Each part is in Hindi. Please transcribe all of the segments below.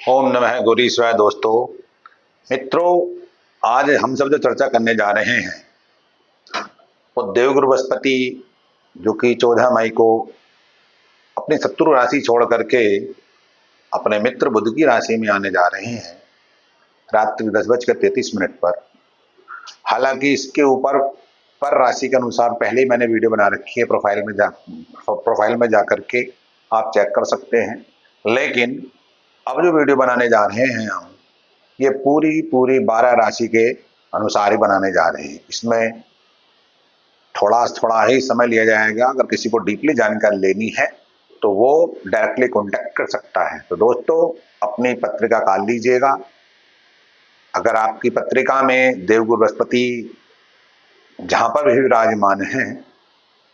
ओम नमः गौरीश्वराय। दोस्तों मित्रों, आज हम सब जो चर्चा करने जा रहे हैं वो देवगुरु बृहस्पति जो कि 14 मई को अपनी शत्रु राशि छोड़ करके अपने मित्र बुध की राशि में आने जा रहे हैं रात्रि 10:33 पर। हालांकि इसके ऊपर पर राशि के अनुसार पहले ही मैंने वीडियो बना रखी है, प्रोफाइल में जा करके आप चेक कर सकते हैं। लेकिन अब जो वीडियो बनाने जा रहे हैं हम, ये पूरी पूरी 12 राशि के अनुसार ही बनाने जा रहे हैं। इसमें थोड़ा थोड़ा ही समय लिया जाएगा। अगर किसी को डीपली जानकारी लेनी है तो वो डायरेक्टली कांटेक्ट कर सकता है। तो दोस्तों, अपनी पत्रिका काट लीजिएगा। अगर आपकी पत्रिका में देवगुरु बृहस्पति जहां पर भी विराजमान है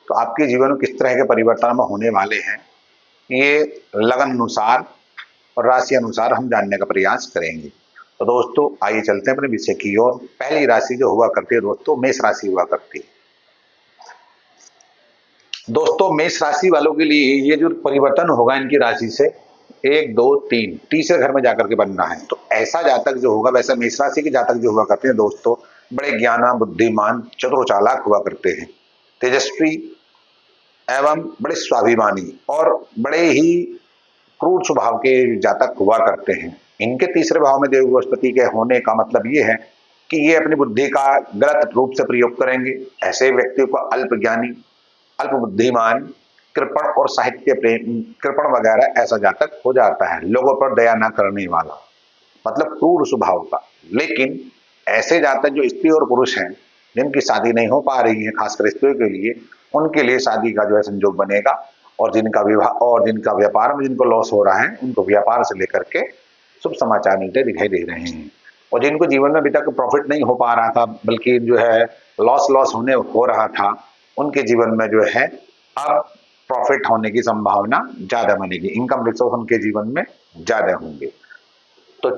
तो आपके जीवन में किस तरह के परिवर्तन होने वाले हैं, ये लगन अनुसार और राशि अनुसार हम जानने का प्रयास करेंगे। तो दोस्तों, आइए चलते हैं अपने विषय की ओर। पहली राशि जो हुआ करती है दोस्तों, मेष राशि हुआ करती है। दोस्तों, मेष राशि वालों के लिए ये जो परिवर्तन होगा इनकी राशि से 1 2 3 तीसरे घर में जाकर के बनना है। तो ऐसा जातक जो होगा, वैसा मेष राशि के जातक जो हुआ करते हैं दोस्तों, बड़े ज्ञाना बुद्धिमान चतुर चालाक हुआ करते हैं, तेजस्वी एवं बड़े स्वाभिमानी और बड़े ही क्रूर स्वभाव के जातक हुआ करते हैं। इनके तीसरे भाव में देव बृहस्पति के होने का मतलब ये है कि ये अपनी बुद्धि का गलत रूप से प्रयोग करेंगे। ऐसे व्यक्तियों को अल्प ज्ञानी, अल्प बुद्धिमान, कृपण और साहित्य प्रेम, कृपण वगैरह ऐसा जातक हो जाता है। लोगों पर दया न करने वाला, मतलब क्रूर स्वभाव का। लेकिन ऐसे जातक जो स्त्री और पुरुष हैं, जिनकी शादी नहीं हो पा रही है, खासकर स्त्रियों के लिए, उनके लिए शादी का जो है संयोग बनेगा। और जिनका विवाह और जिनका व्यापार में जिनको लॉस हो रहा है, उनको व्यापार से लेकर के शुभ समाचार मिलते दिखाई दे रहे हैं। और जिनको जीवन में अभी तक प्रॉफिट नहीं हो पा रहा था, बल्कि जो है लॉस लॉस होने हो रहा था, उनके जीवन में जो है अब प्रॉफिट होने की संभावना ज्यादा बनेगी। इनकम रिसोर्स उनके जीवन में ज्यादा होंगे। तो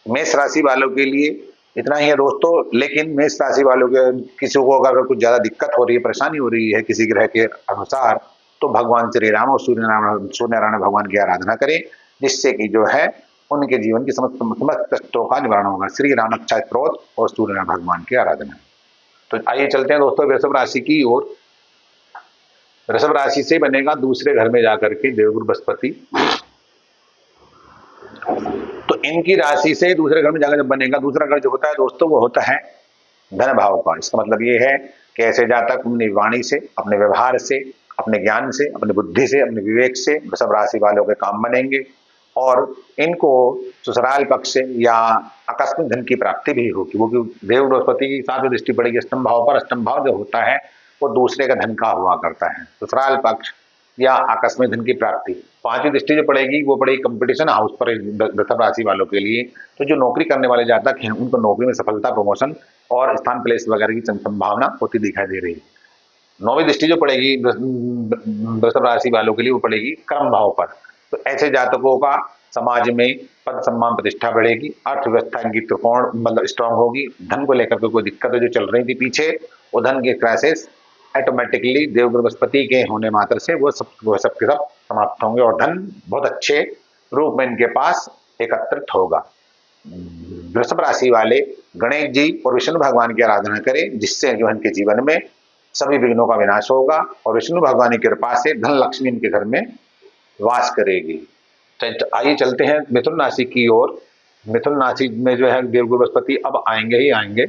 मेष राशि वालों के लिए इतना ही है दोस्तों। लेकिन मेष राशि वालों के किसी को अगर कुछ ज्यादा दिक्कत हो रही है, परेशानी हो रही है किसी ग्रह के अनुसार, तो भगवान श्री राम और सूर्यनारायण भगवान की आराधना करें, जिससे कि जो है उनके जीवन की समस्त कष्टों का निवारण होगा। श्री राम अच्छा स्त्रोत और सूर्यनारायण भगवान की आराधना। तो आइए चलते हैं दोस्तों वृषभ राशि की ओर। वृषभ राशि से बनेगा दूसरे घर में जाकर के देवगुरु बृहस्पति। तो इनकी राशि से दूसरे घर में जाकर जब बनेगा, दूसरा घर जो होता है दोस्तों, वो होता है धन भाव का। इसका मतलब ये है कि ऐसे जातक अपनी वाणी से, अपने व्यवहार से, अपने ज्ञान से, अपनी बुद्धि से, अपने विवेक से वृषभ राशि वालों के काम बनेंगे। और इनको ससुराल पक्ष से या आकस्मिक धन की प्राप्ति भी होगी। वो देव बृहस्पति की 7वीं दृष्टि पड़ेगी स्तंभ भाव पर। स्तंभ भाव जो होता है वो दूसरे का धन का हुआ करता है। ससुराल पक्ष या आकस्मिक धन की प्राप्ति। 5वीं दृष्टि जो पड़ेगी वो पड़ेगी कंपटीशन हाउस पर वृषभ राशि वालों के लिए। तो जो नौकरी करने वाले जातक हैं, उनको नौकरी में सफलता, प्रमोशन और स्थान प्लेस वगैरह की संभावना होती दिखाई दे रही है। 9वीं दृष्टि जो पड़ेगी वृषभ राशि वालों के लिए वो पड़ेगी कर्म भाव पर। तो ऐसे जातकों का समाज में पद सम्मान प्रतिष्ठा बढ़ेगी, अर्थव्यवस्था इनकी त्रिकोण मतलब स्ट्रांग होगी। धन को लेकर के कोई दिक्कतें जो चल रही थी पीछे, वो धन के क्राइसिस ऑटोमेटिकली देवगुरु बृहस्पति के होने मात्र से वो सब के सब समाप्त होंगे और धन बहुत अच्छे रूप में इनके पास एकत्रित होगा। वृषभ राशि वाले गणेश जी और विष्णु भगवान की आराधना करें, जिससे जो इनके जीवन में सभी विघ्नों का विनाश होगा और विष्णु भगवान की कृपा से धन लक्ष्मी इनके घर में वास करेगी। तो आइए चलते हैं मिथुन राशि की ओर। मिथुन राशि में जो है देवगुरु बृहस्पति अब आएंगे ही आएंगे।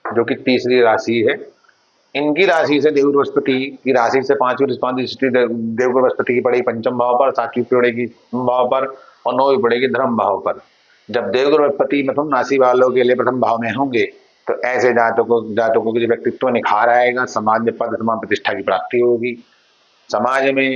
जो कि तीसरी राशि है। इनकी राशि से देवगुरु बृहस्पति की राशि से 5वीं दृष्टि देवगुरु बृहस्पति की पड़ेगी पंचम भाव पर, 7वीं पड़ेगी भाव पर और 9वीं पड़ेगी धर्म भाव पर। जब देवगुरु बृहस्पति मिथुन राशि वालों के लिए प्रथम भाव में होंगे तो ऐसे जातकों के व्यक्तित्व निखार आएगा। समाज में पद सम्मान प्रतिष्ठा की प्राप्ति होगी। समाज में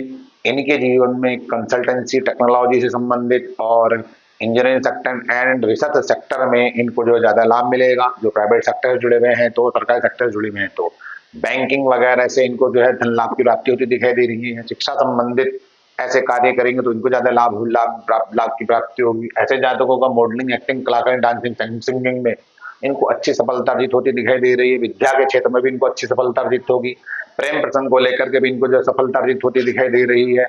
इनके जीवन में कंसल्टेंसी, टेक्नोलॉजी से संबंधित और engineering sector and research sector में इनको जो ज्यादा लाभ मिलेगा। जो प्राइवेट सेक्टर से जुड़े हुए हैं तो, सरकारी सेक्टर से जुड़े हुए हैं तो, बैंकिंग वगैरह से इनको जो है धन लाभ की प्राप्ति होती दिखाई दे रही है। शिक्षा संबंधित ऐसे कार्य करेंगे तो इनको ज्यादा लाभ की प्राप्ति होगी। ऐसे जातकों का मॉडलिंग, एक्टिंग, कलाकारी, डांसिंग, सिंगिंग में इनको अच्छी सफलता अर्जित होती दिखाई दे रही है। विद्या के क्षेत्र में भी इनको अच्छी सफलता अर्जित होगी। प्रेम प्रसंग को लेकर के भी इनको जो सफलता अर्जित होती दिखाई दे रही है।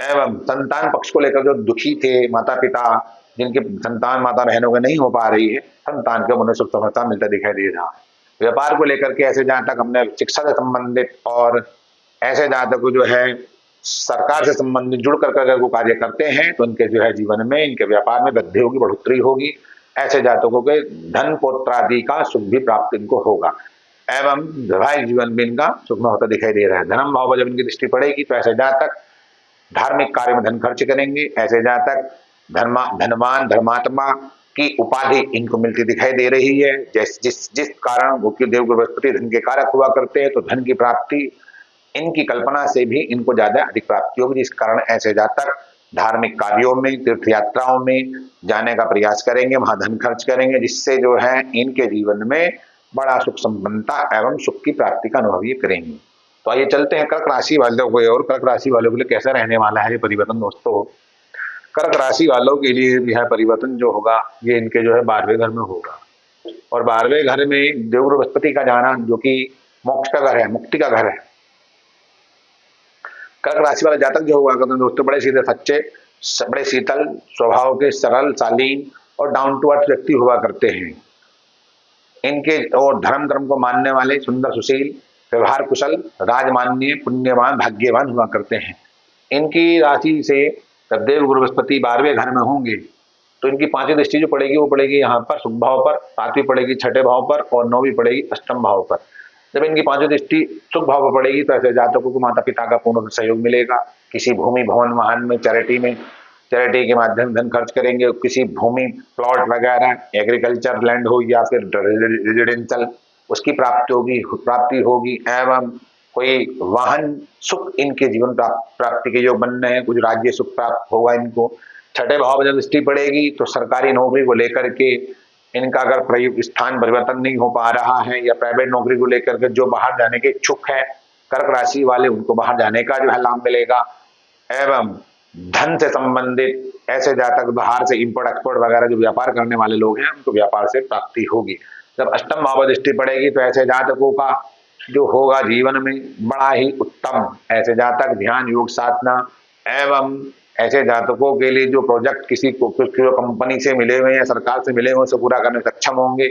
एवं संतान पक्ष को लेकर जो दुखी थे माता पिता, जिनके संतान माता बहनों के नहीं हो पा रही है, संतान के मन सुख सफलता मिलता दिखाई दे रहा है। व्यापार को लेकर के ऐसे जहां तक हमने शिक्षा से संबंधित और ऐसे जहां तक जो है सरकार से संबंधित जुड़ कर अगर वो कार्य करते हैं तो इनके जो है जीवन में, इनके व्यापार में वृद्धि होगी, बढ़ोतरी होगी। ऐसे जातकों के धन पुत्रादि का सुख भी प्राप्त इनको होगा एवं वैवाहिक जीवन में इनका सुख में होता दिखाई दे रहा है। धर्म भाव पर जब इनकी दृष्टि पड़ेगी तो ऐसे जातक धार्मिक कार्य में धन खर्च करेंगे। ऐसे जातक धनवान धर्मात्मा की उपाधि इनको मिलती दिखाई दे रही है। जिस कारण वो देवगुरु बृहस्पति धन के कारक हुआ करते हैं, तो धन की प्राप्ति इनकी कल्पना से भी इनको ज्यादा अधिक प्राप्ति होगी, जिस कारण ऐसे जातक धार्मिक कार्यों में, तीर्थ यात्राओं में जाने का प्रयास करेंगे, वहां धन खर्च करेंगे, जिससे जो है इनके जीवन में बड़ा सुख संपन्नता एवं सुख की प्राप्ति का अनुभव ये करेंगे। तो आइए चलते हैं कर्क राशि वालों को, और कर्क राशि वालों के लिए कैसा रहने वाला है ये परिवर्तन दोस्तों। कर्क राशि वालों के लिए यह परिवर्तन जो होगा ये इनके जो है 12वें घर में होगा। और 12वें घर में देवगुरु बृहस्पति का जाना, जो कि मोक्ष का घर है, मुक्ति का घर है। कर्क राशि वाले जातक जो हुआ करते हैं दोस्तों, बड़े सीधे सच्चे, बड़े शीतल स्वभाव के, सरल शालीन और डाउन टू अर्थ व्यक्ति हुआ करते हैं। इनके और धर्म को मानने वाले, सुंदर सुशील, व्यवहार कुशल, राजमान्य, पुण्यवान, भाग्यवान हुआ करते हैं। इनकी राशि से जब देवगुरु बृहस्पति 12वें घर में होंगे तो इनकी 5वीं दृष्टि जो पड़ेगी वो पड़ेगी यहाँ पर शुभ भाव पर, 7वीं पड़ेगी छठे भाव पर और 9वीं पड़ेगी अष्टम भाव पर। जब इनकी 5वीं दृष्टि शुभ भाव पर पड़ेगी तो ऐसे जातकों को माता पिता का पूर्ण सहयोग मिलेगा। किसी भूमि भवन वाहन में, चैरिटी के माध्यम धन खर्च करेंगे। किसी भूमि प्लॉट वगैरह, एग्रीकल्चर लैंड हो या फिर रेजिडेंशियल, उसकी प्राप्ति होगी एवं कोई वाहन सुख इनके जीवन प्राप्ति के योग बन रहे हैं। कुछ राज्य सुख प्राप्त होगा इनको। छठे भाव में जब दृष्टि पड़ेगी तो सरकारी नौकरी को लेकर के इनका अगर प्रयुक्त स्थान परिवर्तन नहीं हो पा रहा है या प्राइवेट नौकरी को लेकर के जो बाहर जाने के इच्छुक है कर्क राशि वाले, उनको बाहर जाने का जो है लाभ मिलेगा। एवं धन से संबंधित ऐसे जातक बाहर से इंपोर्ट एक्सपोर्ट वगैरह जो व्यापार करने वाले लोग हैं उनको व्यापार से प्राप्ति होगी। जब अष्टम भाव दृष्टि पड़ेगी तो ऐसे जातकों का जो होगा जीवन में बड़ा ही उत्तम। ऐसे जातक ध्यान योग साधना एवं ऐसे जातकों के लिए जो प्रोजेक्ट किसी कंपनी से मिले हुए या सरकार से मिले हुए उसे पूरा करने में सक्षम होंगे।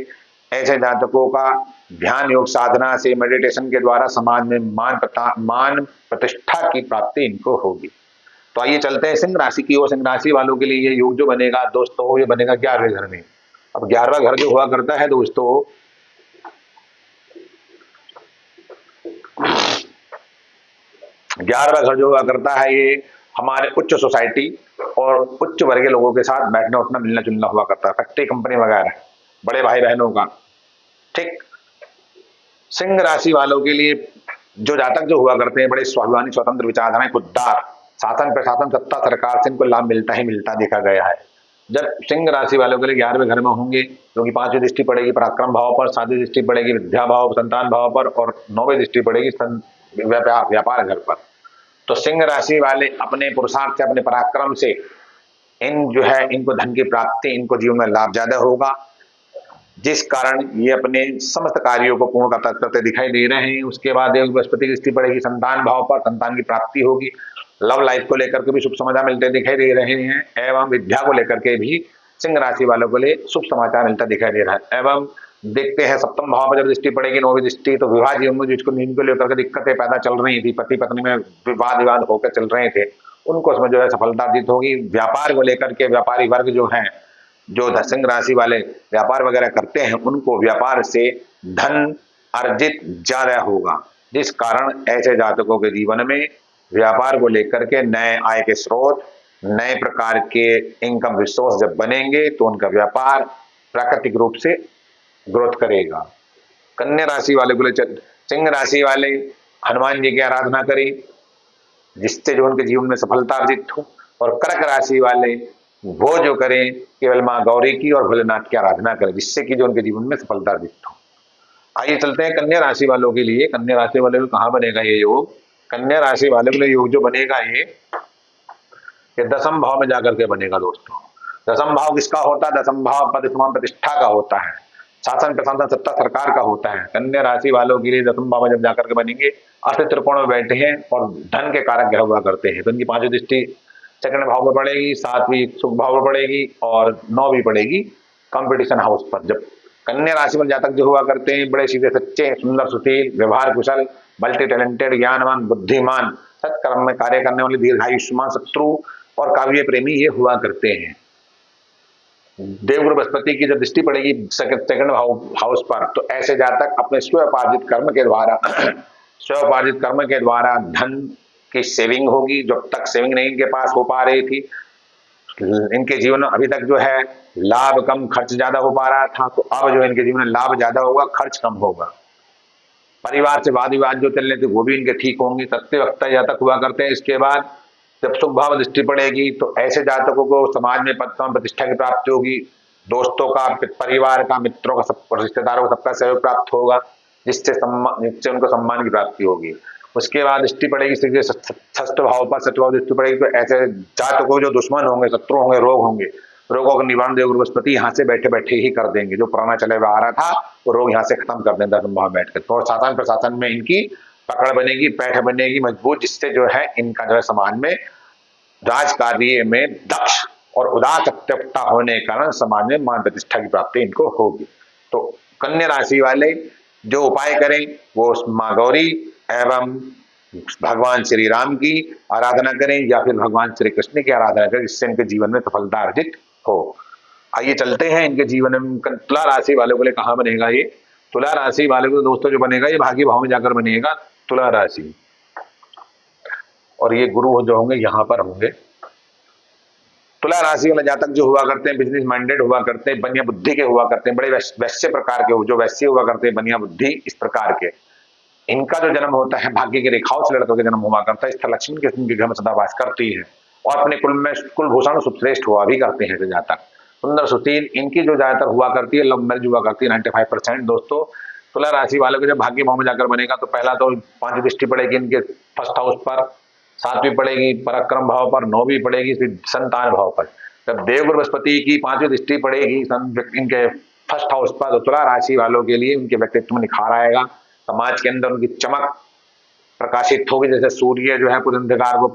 ऐसे जातकों का ध्यान योग साधना से, मेडिटेशन के द्वारा समाज में मान प्रतिष्ठा की प्राप्ति इनको होगी। तो आइए चलते हैं सिंह राशि की ओर। सिंह राशि वालों के लिए ये योग जो बनेगा दोस्तों, ये बनेगा 11वें घर में। अब 11वां घर जो हुआ करता है दोस्तों, 11वां घर जो हुआ करता है ये हमारे उच्च सोसाइटी और उच्च वर्गीय लोगों के साथ बैठना उठना मिलना जुलना हुआ करता है, फैक्ट्री कंपनी वगैरह, बड़े भाई बहनों का। ठीक, सिंह राशि वालों के लिए जो जातक जो हुआ करते हैं बड़े स्वाभिमानी, स्वतंत्र विचारधाराएं, खुददार, शासन प्रशासन सत्ता सरकार से इनको लाभ मिलता ही मिलता देखा गया है। जब सिंह राशि वालों के लिए 11वें घर में होंगे, क्योंकि 5वीं दृष्टि पड़ेगी पराक्रम भाव पर, 7वीं दृष्टि पड़ेगी विद्या भाव संतान भाव पर और 9वीं दृष्टि पड़ेगी व्यापार घर पर। तो सिंह राशि वाले अपने पुरुषार्थ से, अपने पराक्रम से इनको धन की प्राप्ति, इनको जीवन में लाभ ज्यादा होगा, जिस कारण ये अपने समस्त कार्यों को पूर्ण करते दिखाई दे रहे हैं। उसके बाद बृहस्पति की दृष्टि पड़ेगी संतान भाव पर, संतान की प्राप्ति होगी। लव लाइफ को लेकर के भी शुभ समाचार मिलते दिखाई दे रहे हैं एवं विद्या को लेकर के भी सिंह राशि वालों के लिए शुभ समाचार मिलता दिखाई दे रहा है। एवं देखते हैं सप्तम भाव में जब दृष्टि पड़ेगी, 9वीं दृष्टि, तो विवाह जीवन में जिसको नींद को लेकर के दिक्कतें पैदा चल रही थी, पति पत्नी में विवाद होकर चल रहे थे, उनको उसमें जो है सफलता अर्जित होगी। व्यापार को लेकर के व्यापारी वर्ग जो है, जो सिंह राशि वाले व्यापार वगैरह करते हैं, उनको व्यापार से धन अर्जित ज्यादा होगा, जिस कारण ऐसे जातकों के जीवन में व्यापार को लेकर के नए आय के स्रोत, नए प्रकार के इनकम रिसोर्स जब बनेंगे तो उनका व्यापार प्राकृतिक रूप से ग्रोथ करेगा। कन्या राशि वाले को सिंह राशि वाले हनुमान जी की आराधना करें, जिससे जो उनके जीवन में सफलता अर्जित हो। और कर्क राशि वाले वो जो करें केवल माँ गौरी की और भोलेनाथ की आराधना करें, जिससे कि जो उनके जीवन में सफलता अर्जित हो। आइए चलते हैं कन्या राशि वालों के लिए। कन्या राशि वाले को कहाँ बनेगा ये योग? कन्या राशि वाले के लिए योग जो बनेगा ये 10म भाव में जाकर के बनेगा दोस्तों। 10म भाव किसका होता है? 10म भाव पद समान प्रतिष्ठा का होता है। शासन प्रशासन सत्ता सरकार का होता है। कन्या राशि वालों के लिए दसम भाव में जब जाकर के बनेंगे, अर्थ त्रिकोण में बैठे हैं और धन के कारक ग्रह हुआ करते हैं, तो इनकी पांचवी दृष्टि सेकंड भाव में पड़ेगी, सातवीं सुख भाव में पड़ेगी और नौवीं पड़ेगी कंपटीशन हाउस पर। जब कन्या राशि में जातक जो हुआ करते हैं, बड़े सीधे सच्चे, सुंदर सुशील, व्यवहार कुशल, मल्टी टैलेंटेड, ज्ञानवान, बुद्धिमान, सत्कर्म में कार्य करने वाले, दीर्घायुष्मान, शत्रु और काव्य प्रेमी ये हुआ करते हैं। देवगुरु बृहस्पति की जब दृष्टि पड़ेगी सेकंड हाउस पर, तो ऐसे जातक अपने स्वउपार्जित कर्म के द्वारा स्वउपार्जित कर्म के द्वारा धन की सेविंग होगी। जब तक सेविंग नहीं इनके पास हो पा रही थी, इनके जीवन में अभी तक जो है लाभ कम खर्च ज्यादा हो पा रहा था, तो अब जो इनके जीवन में लाभ ज्यादा होगा, खर्च कम होगा। परिवार से वाद विवाद जो चल रहे थे वो भी इनके ठीक होंगे। सत्य वक्ता जातक हुआ करते हैं। इसके बाद जब शुभ भाव दृष्टि पड़ेगी, तो ऐसे जातकों को समाज में पद प्रतिष्ठा की प्राप्ति होगी, दोस्तों का, परिवार का, मित्रों का, सब रिश्तेदारों का सबका सहयोग प्राप्त होगा, जिससे उनको सम्मान की प्राप्ति होगी। उसके बाद दृष्टि पड़ेगी षष्ठ भाव पर, षष्ठ भाव दृष्टि पड़ेगी, तो ऐसे जातकों जो दुश्मन होंगे, शत्रु होंगे, रोग होंगे, रोगों का निवारण देवगुरु बृहस्पति यहाँ से बैठे बैठे ही कर देंगे। जो पुराना चले हुआ आ रहा था वो रोग यहाँ से खत्म कर देंगे दसम भाव बैठकर। तो शासन प्रशासन में इनकी पकड़ बनेगी, पैठ बनेगी मजबूत, जिससे जो है इनका जो है समाज में राज कार्य में दक्ष और उदार सत्यवक्ता होने के कारण समाज में मान प्रतिष्ठा की प्राप्ति इनको होगी। तो कन्या राशि वाले जो उपाय करें वो माँ गौरी एवं भगवान श्री राम की आराधना करें या फिर भगवान श्री कृष्ण की आराधना करें, जिससे इनके जीवन में सफलता अर्जित हो। आइए चलते हैं इनके जीवन में तुला राशि वालों के लिए कहाँ बनेगा ये। तुला राशि वाले को दोस्तों जो बनेगा ये भाग्य भाव में जाकर बनेगा तुला राशि, और ये गुरु जो होंगे यहाँ पर होंगे। तुला राशि वाले जातक जो हुआ करते हैं बिजनेस माइंडेड हुआ करते हैं, बनिया बुद्धि के हुआ करते हैं, बड़े वैश्य प्रकार के, जो वैश्य हुआ करते हैं, बनिया बुद्धि इस प्रकार के, इनका जो जन्म होता है भाग्य की रेखाओं से लड़कों के जन्म हुआ करता है। स्थिर लक्ष्मी के घर में सदा वास करती है और अपने कुल में कुलभूषण सुश्रेष्ठ हुआ भी करते हैं जातक। सुंदर सुशील इनकी जो ज्यादातर हुआ करती है, लव मैरिज हुआ करती है 95% दोस्तों। तुला राशि वालों के जब भाग्य भाव में जाकर बनेगा, तो पहला तो 5 दृष्टि पड़ेगी इनके फर्स्ट हाउस पर, 7वीं पड़ेगी पराक्रम भाव पर, 9वीं पड़ेगी संतान भाव पर। जब देवगुरु बृहस्पति की 5वीं दृष्टि पड़ेगी इनके फर्स्ट हाउस पर, तो तुला राशि वालों के लिए उनके व्यक्तित्व में निखार आएगा, समाज के अंदर उनकी चमक प्रकाशित होगी। जैसे सूर्य जो है पूरे अंधकार को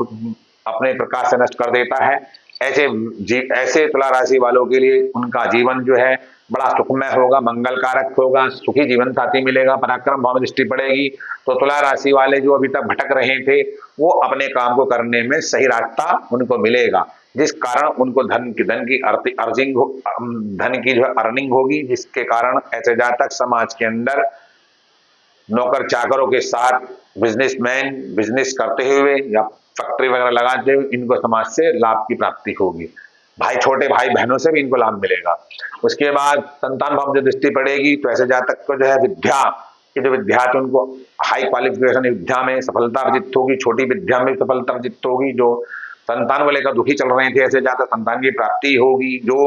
अपने प्रकाश से नष्ट कर देता है, ऐसे तुला राशि वालों के लिए उनका जीवन जो है बड़ा सुखमय होगा, मंगल कारक होगा, सुखी जीवन साथी मिलेगा। पराक्रम भाव में दृष्टि पड़ेगी, तो तुला राशि वाले जो अभी तक भटक रहे थे वो अपने काम को करने में सही रास्ता उनको मिलेगा, जिस कारण उनको धन की जो अर्निंग होगी, जिसके कारण ऐसे जातक समाज के अंदर नौकर चाकरों के साथ बिजनेस करते हुए या फैक्ट्री वगैरह लगाते हुए इनको समाज से लाभ की प्राप्ति होगी। छोटे भाई बहनों से भी इनको लाभ मिलेगा। उसके बाद संतान भाव में दृष्टि पड़ेगी, तो ऐसे जातक को जो है विद्या की जो विद्यार्थी उनको हाई क्वालिफिकेशन विद्या में सफलता अर्जित होगी, छोटी विद्या में सफलता अर्जित होगी। जो संतान को लेकर दुखी चल रहे थे ऐसे जातक संतान की प्राप्ति होगी। जो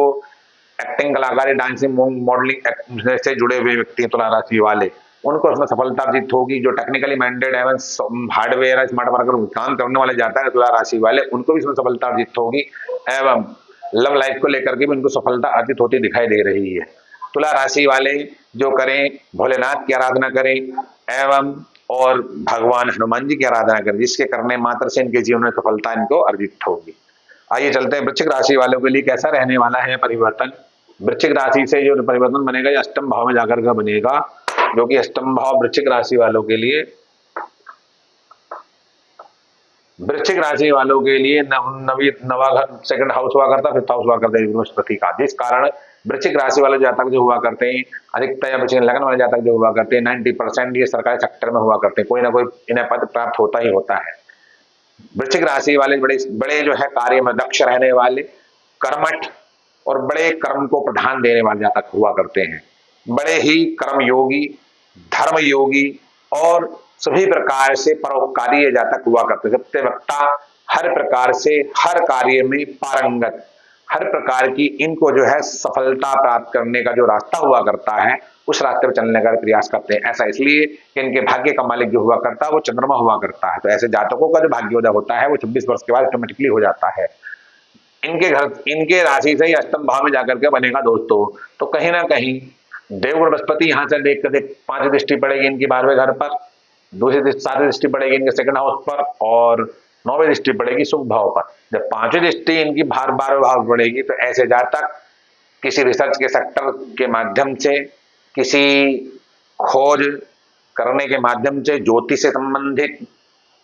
एक्टिंग, कलाकारी, डांसिंग, मॉडलिंग से जुड़े हुए व्यक्ति तुला राशि वाले, उनको उसमें सफलता अर्जित होगी। जो टेक्निकली माइंडेड एवं हार्डवेयर स्मार्ट वर्कर काम करने वाले जाता है तुला राशि वाले, उनको भी इसमें सफलता अर्जित होगी एवं लव लाइफ को लेकर के भी उनको सफलता अर्जित होती दिखाई दे रही है। तुला राशि वाले जो करें भोलेनाथ की आराधना करें एवं और भगवान हनुमान जी की आराधना करें, जिसके करने मात्र से इनके जीवन में सफलता इनको अर्जित होगी। आइए चलते हैं वृश्चिक राशि वालों के लिए कैसा रहने वाला है परिवर्तन। वृश्चिक राशि से जो परिवर्तन बनेगा ये अष्टम भाव में जाकर का बनेगा, जो कि अष्टम भाव वृश्चिक राशि वालों के लिए नवा घर सेकंड हाउस हुआ करता, फिफ्थ हाउस हुआ करता है बृहस्पति का, जिस कारण वृश्चिक राशि वाले जातक जो हुआ करते हैं अधिकतर या वृश्चिक लगन वाले जातक जो हुआ करते हैं 90% ये सरकारी सेक्टर में हुआ करते हैं, कोई ना कोई इन्हें पद प्राप्त होता ही होता है। वृश्चिक राशि वाले बड़े जो है कार्य में दक्ष रहने वाले, कर्मठ और बड़े कर्म को प्रधान देने वाले जातक हुआ करते हैं, बड़े ही कर्म योगी, धर्म योगी और सभी प्रकार से परोपकारी जातक हुआ करते हैं। सत्यवक्ता, हर प्रकार से हर कार्य में पारंगत, हर प्रकार की इनको जो है सफलता प्राप्त करने का जो रास्ता हुआ करता है उस रास्ते पर चलने का प्रयास करते हैं। ऐसा इसलिए कि इनके भाग्य का मालिक जो हुआ करता है वो चंद्रमा हुआ करता है, तो ऐसे जातकों का जो भाग्योदय होता है वो 26 वर्ष के बाद ऑटोमेटिकली हो जाता है। इनके राशि से ही अष्टम भाव में जाकर के बनेगा दोस्तों, तो कहीं ना कहीं देवगुरु बृहस्पति यहाँ से देख कर देख 5 दृष्टि पड़ेगी इनकी 12वें घर पर, दूसरी 7 दृष्टि पड़ेगी इनके सेकंड हाउस पर, और 9वीं दृष्टि पड़ेगी शुभ भाव पर। जब 5वीं दृष्टि इनकी 12वें भाव पड़ेगी तो ऐसे जातक किसी रिसर्च के सेक्टर के माध्यम से, किसी खोज करने के माध्यम से, ज्योतिष से संबंधित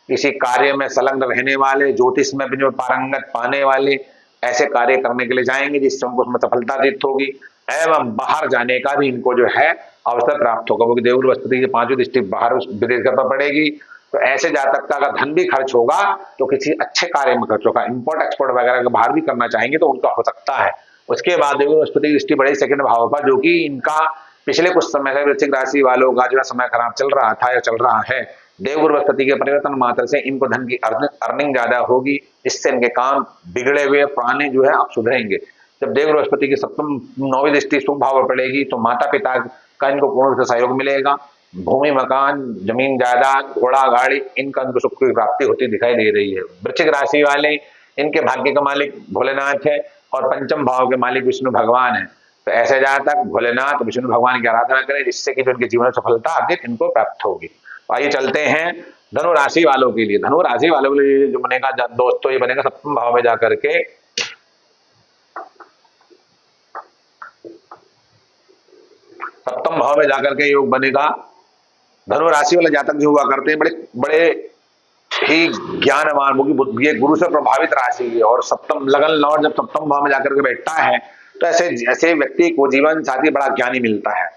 किसी कार्य में संलग्न रहने वाले, ज्योतिष में भी जो पारंगत पाने वाले, ऐसे कार्य करने के लिए जाएंगे जिससे उनको उसमें सफलता प्राप्त होगी, एवं बाहर जाने का भी इनको जो है अवसर प्राप्त होगा, क्योंकि देवगुरु बृहस्पति की 5वीं दृष्टि बाहर विदेश पर पड़ेगी। तो ऐसे जातक का अगर धन भी खर्च होगा तो किसी अच्छे कार्य में खर्च होगा, इंपोर्ट एक्सपोर्ट वगैरह बाहर भी करना चाहेंगे तो उनका हो सकता है। उसके बाद देवगुरु बृहस्पति की दृष्टि पड़ेगी सेकंड भाव पर, जो कि इनका पिछले कुछ समय से वृश्चिक राशि वालों का जो है समय खराब चल रहा था या चल रहा है। देवगुरु बृहस्पति के परिवर्तन मात्र से इनको धन की अर्निंग ज्यादा होगी, इससे इनके काम बिगड़े हुए पुराने जो है अब सुधरेंगे। जब देवगुरु बृहस्पति की सप्तम 9वीं दृष्टि शुभ भाव पर पड़ेगी तो माता पिता का इनको पूर्ण रूप से सहयोग मिलेगा, भूमि मकान जमीन जायदाद घोड़ा गाड़ी इनका इनको सुख की प्राप्ति होती दिखाई दे रही है। वृश्चिक राशि वाले, इनके भाग्य का मालिक भोलेनाथ है और पंचम भाव के मालिक विष्णु भगवान है। तो ऐसे जातक भोलेनाथ विष्णु भगवान की आराधना करें, जिससे कि जो इनके जीवन में सफलता अधिक इनको प्राप्त होगी। तो आइए चलते हैं धनु राशि वालों के लिए। धनु राशि वालों के लिए जो बनेगा दोस्तों, ये बनेगा सप्तम भाव में जाकर के सप्तम भाव में जाकर के योग बनेगा। धनु राशि वाले जातक जो हुआ करते हैं बड़े बड़े ही ज्ञानवान, क्योंकि ये गुरु से प्रभावित राशि है और सप्तम लगन लॉर्ड जब सप्तम भाव में जाकर के बैठता है तो ऐसे व्यक्ति को जीवन साथी बड़ा ज्ञानी मिलता है,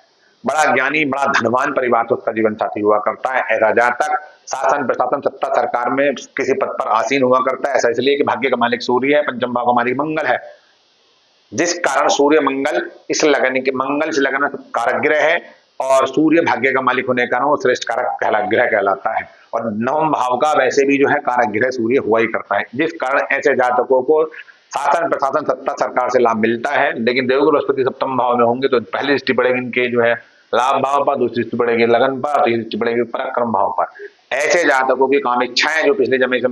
बड़ा ज्ञानी बड़ा धनवान परिवार से उसका जीवन साथी हुआ करता है। ऐसा जातक शासन प्रशासन सत्ता सरकार में किसी पद पर आसीन हुआ करता है। ऐसा इसलिए कि भाग्य का मालिक सूर्य है, पंचम भाव का मालिक मंगल है, जिस कारण सूर्य मंगल इस लगन के मंगल से लगन कारक ग्रह है और सूर्य भाग्य का मालिक होने के कारण वो श्रेष्ठ कारक ग्रह कहलाता है। और नवम भाव का वैसे भी जो है कारक ग्रह सूर्य हुआ ही करता है, जिस कारण ऐसे जातकों को शासन प्रशासन सत्ता सरकार से लाभ मिलता है। लेकिन देवगुरु बृहस्पति सप्तम भाव में होंगे तो पहली दृष्टि पड़ेगी इनके जो है लाभ भाव पर, दूसरी दृष्टि पड़ेगी लगन पर, तीसरी दृष्टि पड़ेगी पराक्रम भाव पर। ऐसे जातकों की काम इच्छाएं जो पिछले जन्म से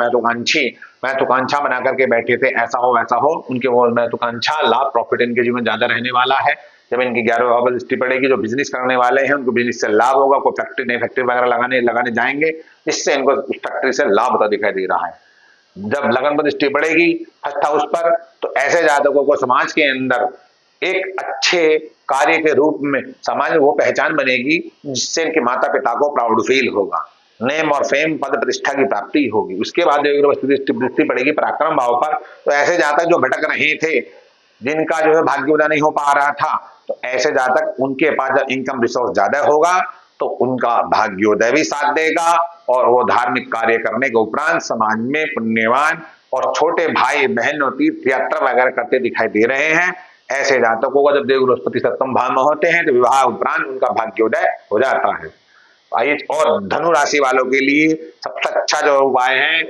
महत्वाकांक्षा बना करके बैठे थे, ऐसा हो वैसा हो, उनके वो महत्वाकांक्षा लाभ प्रॉफिट इनके जीवन ज्यादा रहने वाला है। जब इनकी 11वें भाव पर दृष्टि पड़ेगी, जो बिजनेस करने वाले हैं उनको बिजनेस से लाभ होगा, कोई फैक्ट्री नई फैक्ट्री वगैरह लगाने जाएंगे, जिससे इनको उस फैक्ट्री से लाभ होता दिखाई दे रहा है। जब लगन पर दृष्टि पड़ेगी फर्स्ट हाउस पर, तो ऐसे जातकों को समाज के अंदर एक अच्छे कार्य के रूप में समाज में वो पहचान बनेगी जिससे इनके माता पिता को प्राउड फील होगा, नेम और फेम पद प्रतिष्ठा की प्राप्ति होगी। उसके बाद दृष्टि पड़ेगी पराक्रम भाव पर, तो ऐसे जातक जो भटक रहे थे, जिनका जो है भाग्योदय नहीं हो पा रहा था, तो ऐसे जातक उनके पास जब इनकम रिसोर्स ज्यादा होगा तो उनका भाग्योदय भी साथ देगा और वो धार्मिक कार्य करने के उपरांत समाज में पुण्यवान और छोटे भाई बहन और तीर्थ यात्रा वगैरह करते दिखाई दे रहे हैं। ऐसे जातकों का जब देवगुरु बृहस्पति सप्तम भाव में होते हैं तो विवाह उपरांत उनका भाग्योदय हो जाता है। आइए, और धनु राशि वालों के लिए सबसे अच्छा जो उपाय है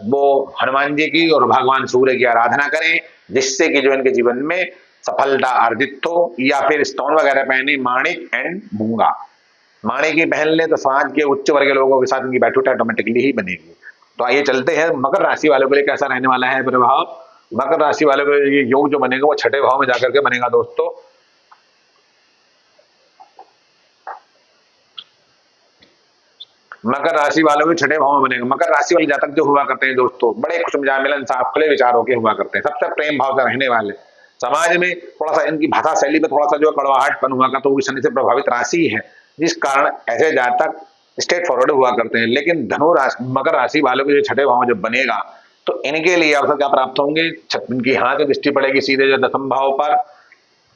वो हनुमान जी की और भगवान सूर्य की आराधना करें, जिससे कि जो इनके जीवन में सफलता अर्जित हो। या फिर स्टोन वगैरह पहने, माणिक एंड मूंगा, माणिक की पहन ले तो समाज के उच्च वर्ग के लोगों के साथ इनकी बैठक ऑटोमेटिकली ही बनेगी। तो आइए चलते हैं मकर राशि वालों के लिए कैसा रहने वाला है प्रभाव। मकर राशि वालों के लिए योग जो बनेगा वो 6ठे भाव में जाकर के बनेगा दोस्तों। मकर राशि वालों के 6ठे भाव में बनेगा। मकर राशि वाले जातक जो हुआ करते हैं दोस्तों, बड़े खुश मिजाज मिलनसार खुले विचारों के हुआ करते हैं, सबसे प्रेम भाव से रहने वाले, समाज में थोड़ा सा इनकी भाषा शैली में थोड़ा सा जो कड़वाहटपन हुआ करता है, वो शनि से प्रभावित राशि है, जिस कारण ऐसे जातक स्ट्रेट फॉरवर्ड हुआ करते हैं। लेकिन धनु राशि मकर राशि वालों के 6ठे भाव जब बनेगा तो इनके लिए अवसर क्या प्राप्त होंगे। इनकी हाथ की दृष्टि पड़ेगी सीधे जो दसम भाव पर,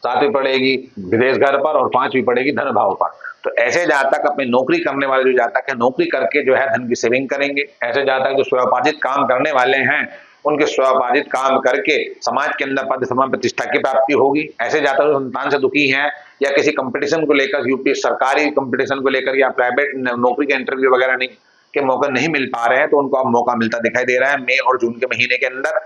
7वीं पड़ेगी विदेश घर पर और 5वीं पड़ेगी धन भाव पर। तो ऐसे जातक अपने नौकरी करने वाले जो जातक है, नौकरी करके जो है धन की सेविंग करेंगे। ऐसे जातक जो स्वयोपार्जित काम करने वाले हैं, उनके स्वयोपार्जित काम करके समाज के अंदर पद सम्मान प्रतिष्ठा की प्राप्ति होगी। ऐसे जातक जो संतान से दुखी हैं या किसी कंपटीशन को लेकर, यूपी सरकारी कंपटीशन को लेकर या प्राइवेट नौकरी के इंटरव्यू वगैरह नहीं के मौके नहीं मिल पा रहे हैं, तो उनको अब मौका मिलता दिखाई दे रहा है। मई और जून के महीने के अंदर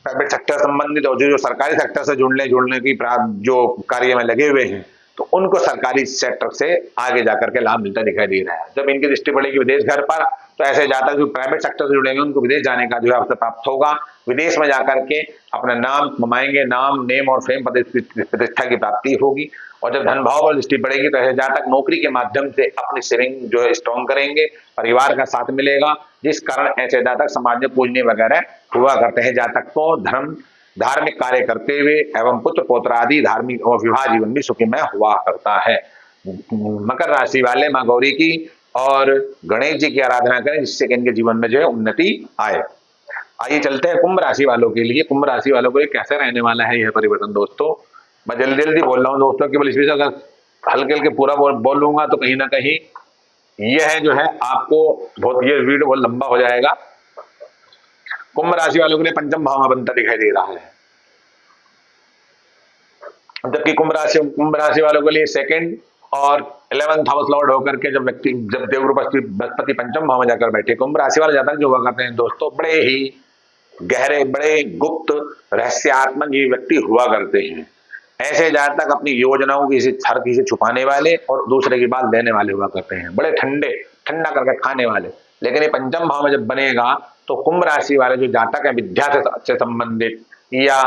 प्राइवेट सेक्टर संबंधित और जो सरकारी सेक्टर से जुड़ने की जो कार्य में लगे हुए हैं, तो उनको सरकारी सेक्टर से आगे जाकर के लाभ मिलता दिखाई दे रहा है। जब इनकी दृष्टि पड़ेगी विदेश घर पर, तो ऐसे जातक जो प्राइवेट सेक्टर से जुड़ेंगे उनको विदेश जाने का जो है अवसर प्राप्त होगा। विदेश में जाकर के अपना नाम कमाएंगे, नाम, नेम और फेम, प्रतिष्ठा की प्राप्ति होगी। और जब धन भाव पर दृष्टि पड़ेगी तो ऐसे जातक नौकरी के माध्यम से अपनी सेविंग जो है स्ट्रॉन्ग करेंगे, परिवार का साथ मिलेगा, जिस कारण ऐसे जातक समाज में पूजनीय वगैरह हुआ करते हैं। जातक को धार्मिक कार्य करते हुए एवं पुत्र पौत्र आदि धार्मिक और विवाह जीवन भी सुखमय हुआ करता है। मकर राशि वाले माँ गौरी की और गणेश जी की आराधना करें, जिससे कि इनके जीवन में जो है उन्नति आए। आइए चलते हैं कुंभ राशि वालों के लिए। कुंभ राशि वालों को लिए कैसे रहने वाला है यह परिवर्तन दोस्तों। मैं जल्दी जल्दी बोल रहा हूँ दोस्तों, केवल इसमें से अगर हल्के हल्के पूरा बोल लूंगा तो कहीं ना कहीं यह जो है आपको बहुत, ये वीडियो बहुत लंबा हो जाएगा। कुंभ राशि वालों के लिए पंचम भाव में बनता दिखाई दे रहा है, जबकि कुंभ राशि वालों के लिए सेकंड और 11th हाउस लॉर्ड होकर के जब देवगुरु बृहस्पति पंचम भाव में जाकर बैठे, कुंभ राशि वाले जातक जो हुआ करते हैं दोस्तों, बड़े ही गहरे, बड़े गुप्त, रहस्यात्मक ये व्यक्ति हुआ करते हैं। ऐसे जातक अपनी योजनाओं की हर किसी से छुपाने वाले और दूसरे की बात देने वाले हुआ करते हैं, बड़े ठंडा करके खाने वाले। लेकिन ये पंचम भाव में जब बनेगा तो कुंभ राशि वाले जो जातक है विद्या से संबंधित या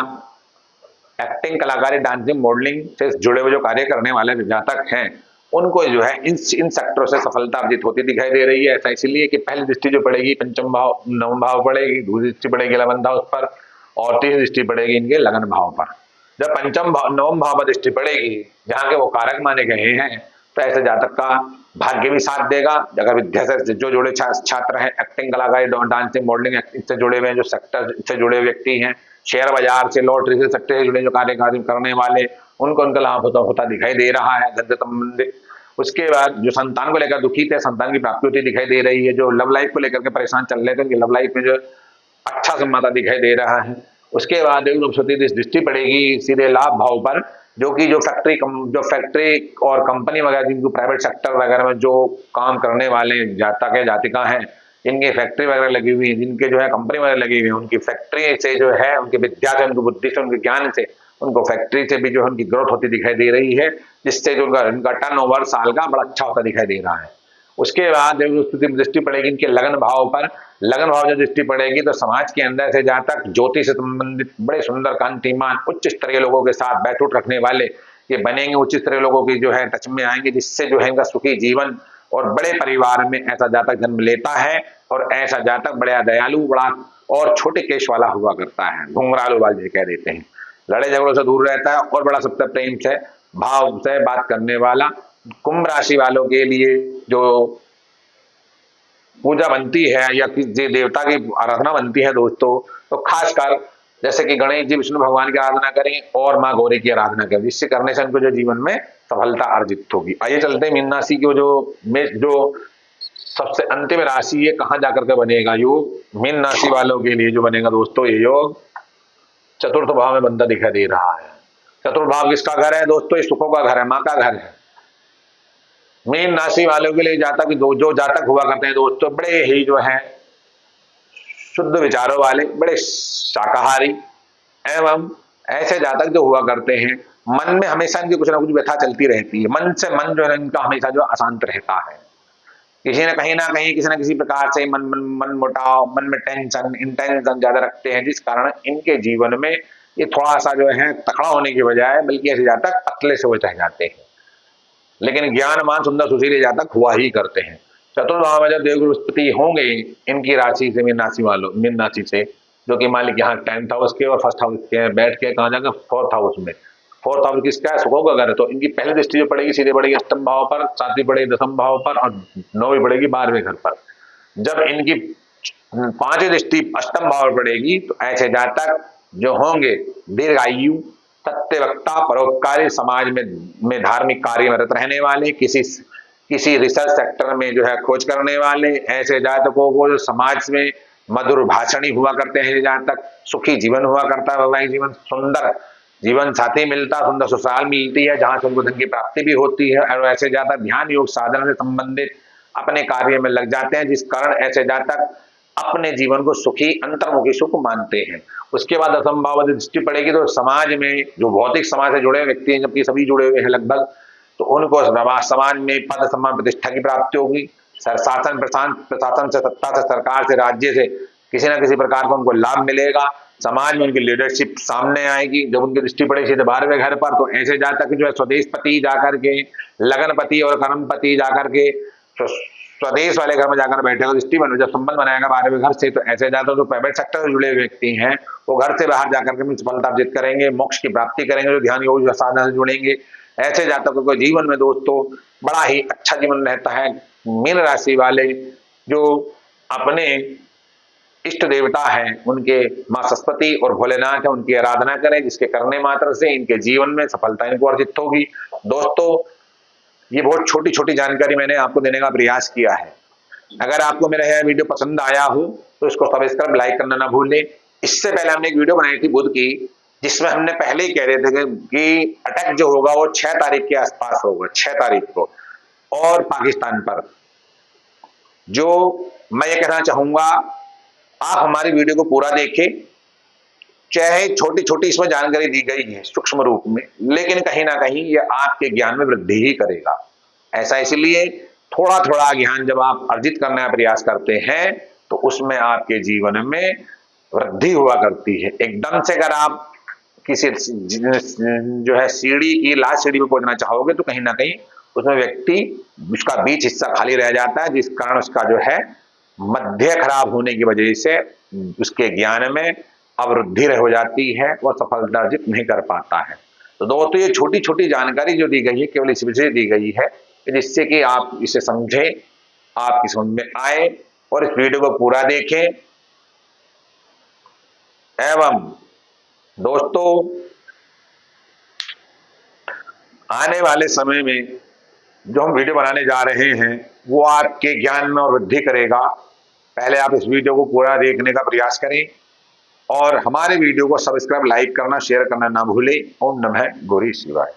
एक्टिंग, कलाकारी, डांसिंग, मॉडलिंग से जुड़े हुए जो कार्य करने वाले जातक हैं, उनको जो है इन सेक्टरों से सफलता अर्जित होती दिखाई दे रही है। ऐसा इसलिए कि पहली दृष्टि जो पड़ेगी पंचम भाव, नवम भाव पड़ेगी, दूसरी दृष्टि पड़ेगी 11th हाउस पर और तीसरी दृष्टि पड़ेगी इनके लगन भाव पर। जब पंचम भाव, नवम भाव पर दृष्टि पड़ेगी, जहाँ के वो कारक माने गए हैं, तो ऐसे जातक का भाग्य भी साथ देगा। अगर विद्या से जो जुड़े छात्र हैं, एक्टिंग, कलाकारी, डांसिंग, मॉडलिंग से जुड़े हुए हैं, जो सेक्टर से जुड़े व्यक्ति हैं, शेयर बाजार से, लॉटरी से, सेक्टर से जुड़े जो कार्य करने वाले, उनको उनका लाभ होता दिखाई दे रहा है, धन से संबंधित। उसके बाद जो संतान को लेकर दुखी थे, संतान की प्राप्ति होती दिखाई दे रही है। जो लव लाइफ को लेकर के परेशान चल रहे थे, उनकी लव लाइफ में जो अच्छा सम्माता दिखाई दे रहा है। उसके बाद बृहस्पति दृष्टि पड़ेगी सीधे लाभ भाव पर, जो कि जो फैक्ट्री और कंपनी वगैरह, जिनको प्राइवेट सेक्टर वगैरह में जो काम करने वाले जातक है, जातिका हैं, जिनकी फैक्ट्री वगैरह लगी हुई है, जिनके जो है कंपनी वगैरह लगी हुई है, उनकी फैक्ट्री से जो है, उनकी विद्या से, उनकी बुद्धि से, उनके ज्ञान से, उनको फैक्ट्री से भी जो है उनकी ग्रोथ होती दिखाई दे रही है, जिससे जो उनका टर्नओवर साल का बड़ा अच्छा होता दिखाई दे रहा है। उसके बाद दृष्टि पड़ेगी इनके लगन भाव पर। लगन भाव जब दृष्टि पड़ेगी तो समाज के अंदर से जातक ज्योतिष से संबंधित बड़े सुंदर, कांतिमान, उच्च स्तरीय लोगों के साथ बैठ उठ रखने वाले ये बनेंगे, उच्च स्तरीय लोगों की जो है टच में आएंगे, जिससे जो है इनका सुखी जीवन और बड़े परिवार में ऐसा जातक जन्म लेता है। और ऐसा जातक बड़ा दयालु, बड़ा और छोटे केश वाला हुआ करता है, घुंघरालू वाले कह देते हैं, लड़ाई झगड़ों से दूर रहता है और बड़ा सबसे प्रेम से, भाव से बात करने वाला। कुंभ राशि वालों के लिए जो पूजा बनती है या किसी देवता की आराधना बनती है दोस्तों, तो खासकर जैसे कि गणेश जी, विष्णु भगवान की आराधना करें और माँ गौरी की आराधना करें, जिससे करने से उनको जो जीवन में सफलता अर्जित होगी। आइए चलते हैं मीन राशि की जो सबसे अंतिम राशि है, कहाँ जाकर के बनेगा योग। मीन राशि वालों के लिए जो बनेगा दोस्तों ये योग चतुर्थ भाव में बनता दिखाई दे रहा है। चतुर्थ भाव किसका घर है दोस्तों? ये सुखों का घर है, माँ का घर है। मीन राशि वालों के लिए जातक जो जातक हुआ करते हैं दोस्तों, बड़े ही जो है शुद्ध विचारों वाले, बड़े शाकाहारी एवं ऐसे जातक जो हुआ करते हैं, मन में हमेशा इनकी कुछ ना कुछ व्यथा चलती रहती है। मन से मन जो है इनका हमेशा जो अशांत रहता है, किसी न कहीं किसी न किसी प्रकार से मन मुटाव, मन में टेंशन, इंटेंशन ज्यादा रखते हैं, जिस कारण इनके जीवन में ये थोड़ा सा जो है तकड़ा होने की बजाय बल्कि ऐसे जातक पतले से हुए जाते हैं, लेकिन ज्ञानवान, सुंदर, सुशीले जातक हुआ ही करते हैं। चतुर्भाव में जब देवगुरु बृहस्पति होंगे इनकी राशि से, मीन राशि से, जो कि मालिक यहाँ 10th हाउस के और 1st हाउस के बैठ के कहा जाएगा 4th हाउस में। 4th हाउस किसका है? सुखों का घर है। तो इनकी पहली दृष्टि जो पड़ेगी सीधे पड़ेगी 8th भाव पर, 7वीं पड़ेगी 10th भाव पर और 9वीं पड़ेगी 12वें घर पर। जब इनकी 5वीं दृष्टि 8th भाव पर पड़ेगी तो ऐसे जातक जो होंगे दीर्घायु, सत्यवक्ता, परोपकारी, समाज में धार्मिक कार्य में रत रहने वाले, किसी रिसर्च सेक्टर में जो है खोज करने वाले, ऐसे जातकों को जो समाज में मधुर भाषणी हुआ करते हैं, जातक सुखी जीवन हुआ करता है, वैवाहिक जीवन, सुंदर जीवन साथी मिलता, सुंदर ससुराल मिलती है, जहां से उनको धन की प्राप्ति भी होती है। और ऐसे जातक ध्यान योग साधना से संबंधित अपने कार्य में लग जाते हैं, जिस कारण ऐसे जातक अपने जीवन को सुखी, अंतर्मुखी सुख मानते हैं। उसके बाद असंभाव दृष्टि पड़ेगी तो समाज में जो भौतिक समाज से जुड़े व्यक्ति हैं, जबकि सभी जुड़े हुए हैं लगभग, तो उनको समाज में पद, सम्मान, प्रतिष्ठा की प्राप्ति होगी। शासन प्रशासन से, सत्ता से, सरकार से, राज्य से किसी ना किसी प्रकार का उनको लाभ मिलेगा। समाज में उनकी लीडरशिप सामने आएगी। जब उनकी दृष्टि पड़ेगी सीधे 12वें घर पर, तो ऐसे जातक जो है स्वदेशपति जाकर के, लगनपति और कर्मपति जाकर के स्वदेश वाले घर में जाकर बैठेगा, दृष्टि बन जब संबंध बनाएगा 12वें घर से, तो ऐसे जातक जो प्राइवेट सेक्टर से जुड़े व्यक्ति हैं वो घर से बाहर जाकर के सफलता अर्जित करेंगे, मोक्ष की प्राप्ति करेंगे। जो ध्यान योग साधना से जुड़ेंगे, ऐसे जातकों को जीवन में दोस्तों बड़ा ही अच्छा जीवन रहता है। मीन राशि वाले जो अपने इष्ट देवता है उनके मां सरस्वती और भोलेनाथ है, उनकी आराधना करें, जिसके करने मात्र से इनके जीवन में सफलता इनको अर्जित होगी। दोस्तों ये बहुत छोटी छोटी जानकारी मैंने आपको देने का प्रयास किया है। अगर आपको मेरा यह वीडियो पसंद आया हो तो इसको सब्सक्राइब, लाइक करना ना भूलें। इससे पहले हमने एक वीडियो बनाई थी बुध की, जिसमें हमने पहले ही कह रहे थे कि अटैक जो होगा वो 6 तारीख के आसपास होगा, 6 तारीख को, और पाकिस्तान पर। जो मैं ये कहना चाहूंगा, आप हमारी वीडियो को पूरा देखें। चाहे छोटी छोटी इसमें जानकारी दी गई है सूक्ष्म रूप में, लेकिन कहीं ना कहीं ये आपके ज्ञान में वृद्धि ही करेगा। ऐसा इसलिए थोड़ा थोड़ा ज्ञान जब आप अर्जित करने का प्रयास करते हैं तो उसमें आपके जीवन में वृद्धि हुआ करती है। एकदम से अगर आप किसी जो है सीढ़ी की लास्ट सीढ़ी पर पहुंचना चाहोगे तो कहीं ना कहीं उसमें व्यक्ति उसका बीच हिस्सा खाली रह जाता है, जिस कारण उसका जो है मध्य खराब होने की वजह से उसके ज्ञान में अवरुद्धि हो जाती है, वह सफलता अर्जित नहीं कर पाता है। तो दोस्तों ये छोटी छोटी जानकारी जो दी गई है केवल इस वजह से दी गई है जिससे कि आप इसे समझें, आपकी समझ में आए और इस वीडियो को पूरा देखें। एवं दोस्तों आने वाले समय में जो हम वीडियो बनाने जा रहे हैं वो आपके ज्ञान में वृद्धि करेगा। पहले आप इस वीडियो को पूरा देखने का प्रयास करें और हमारे वीडियो को सब्सक्राइब, लाइक करना, शेयर करना ना भूलें। ओम नमः गौरी शिवाय।